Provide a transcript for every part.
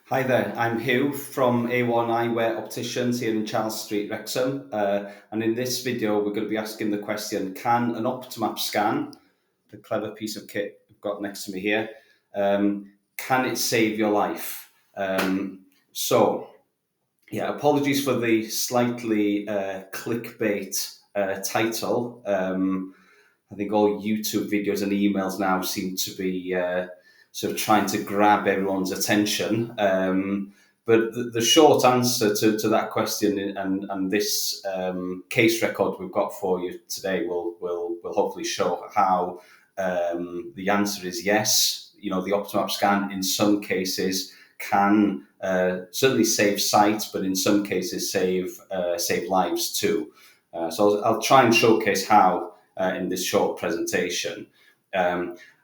Hi there, I'm Hugh from A1 Eyewear Opticians here in Charles Street, Wrexham. And in this video, we're going to be asking the question, can an Optomap scan, the clever piece of kit I've got next to me here, can it save your life? Apologies for the slightly clickbait title. I think all YouTube videos and emails now seem to be sort of trying to grab everyone's attention. But the short answer to that question and this case record we've got for you today will hopefully show how the answer is yes. You know, the Optomap scan in some cases can certainly save sight, but in some cases save lives too. So I'll try and showcase how in this short presentation.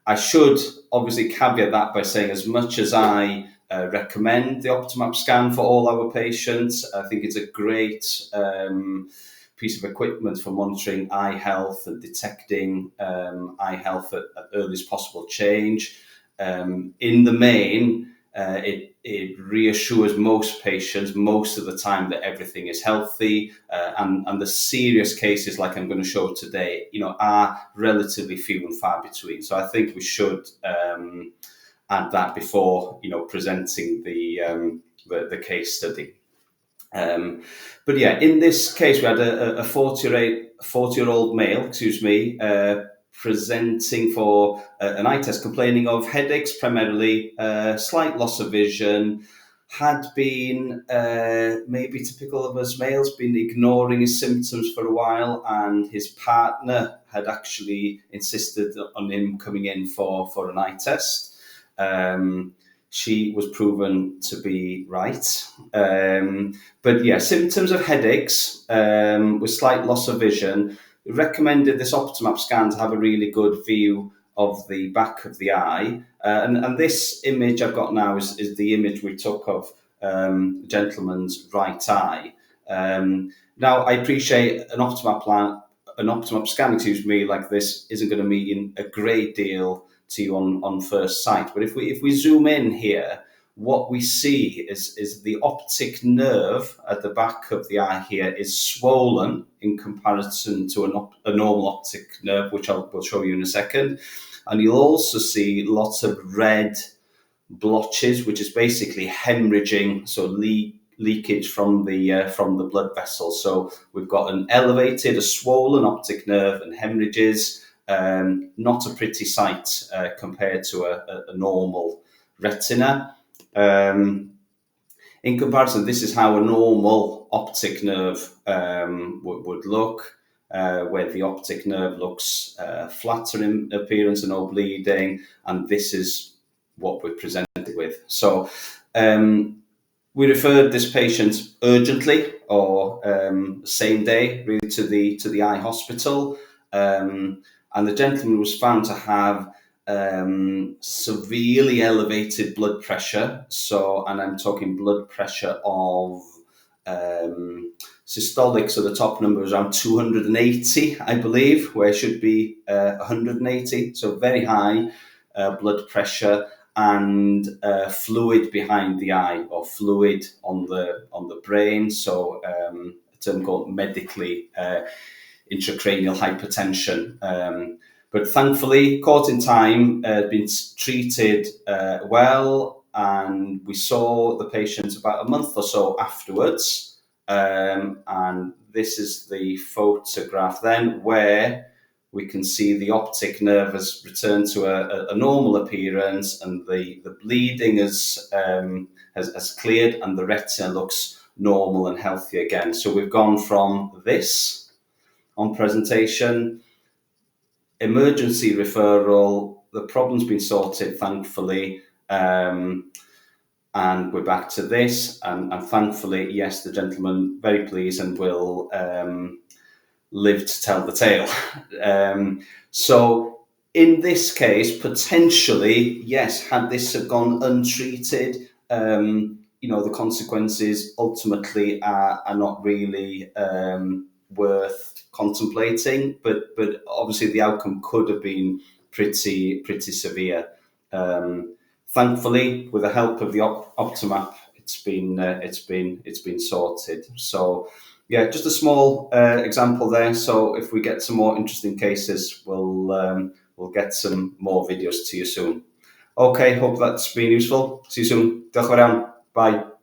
I should obviously caveat that by saying, as much as I recommend the Optomap scan for all our patients, I think it's a great piece of equipment for monitoring eye health and detecting eye health at earliest possible change. In the main, it reassures most patients most of the time that everything is healthy, and the serious cases, like I'm going to show today, are relatively few and far between. So I think we should add that before presenting the case study. But yeah, in this case, we had a 40-year-old male, presenting for an eye test, complaining of headaches, primarily slight loss of vision, had been maybe typical of us males, been ignoring his symptoms for a while, and his partner had actually insisted on him coming in for an eye test. She was proven to be right. But yeah, symptoms of headaches with slight loss of vision. We recommended this Optomap scan to have a really good view of the back of the eye. And this image I've got now is the image we took of the gentleman's right eye. Now, I appreciate an Optomap scan, like this isn't going to mean a great deal to you on first sight. But if we zoom in here, what we see is the optic nerve at the back of the eye here is swollen in comparison to a normal optic nerve, which we'll show you in a second. And you'll also see lots of red blotches, which is basically hemorrhaging, so leakage from the blood vessels. So we've got a swollen optic nerve and hemorrhages. Not a pretty sight compared to a normal retina. In comparison, this is how a normal optic nerve would look, where the optic nerve looks flatter in appearance and no bleeding, and this is what we're presented with. So we referred this patient urgently or same day really to the eye hospital, and the gentleman was found to have severely elevated blood pressure. And I'm talking blood pressure of systolic, so the top number is around 280, I believe, where it should be 180. So very high blood pressure, and fluid behind the eye, or fluid on the brain. So a term called medically intracranial hypertension. But thankfully, caught in time, been treated well, and we saw the patient about a month or so afterwards. And this is the photograph then, where we can see the optic nerve has returned to a normal appearance, and the bleeding has cleared, and the retina looks normal and healthy again. So we've gone from this on presentation, emergency referral, the problem's been sorted, thankfully, and we're back to this, and thankfully, yes, the gentleman very pleased and will live to tell the tale. So in this case, potentially, yes, had this have gone untreated, the consequences ultimately are not really worth contemplating, but obviously the outcome could have been pretty severe. thankfully, with the help of the Optomap, it's been sorted. So yeah, just a small example there. So if we get some more interesting cases, we'll get some more videos to you soon. Okay, hope that's been useful. See you soon. Diolch yn fawr iawn. Bye.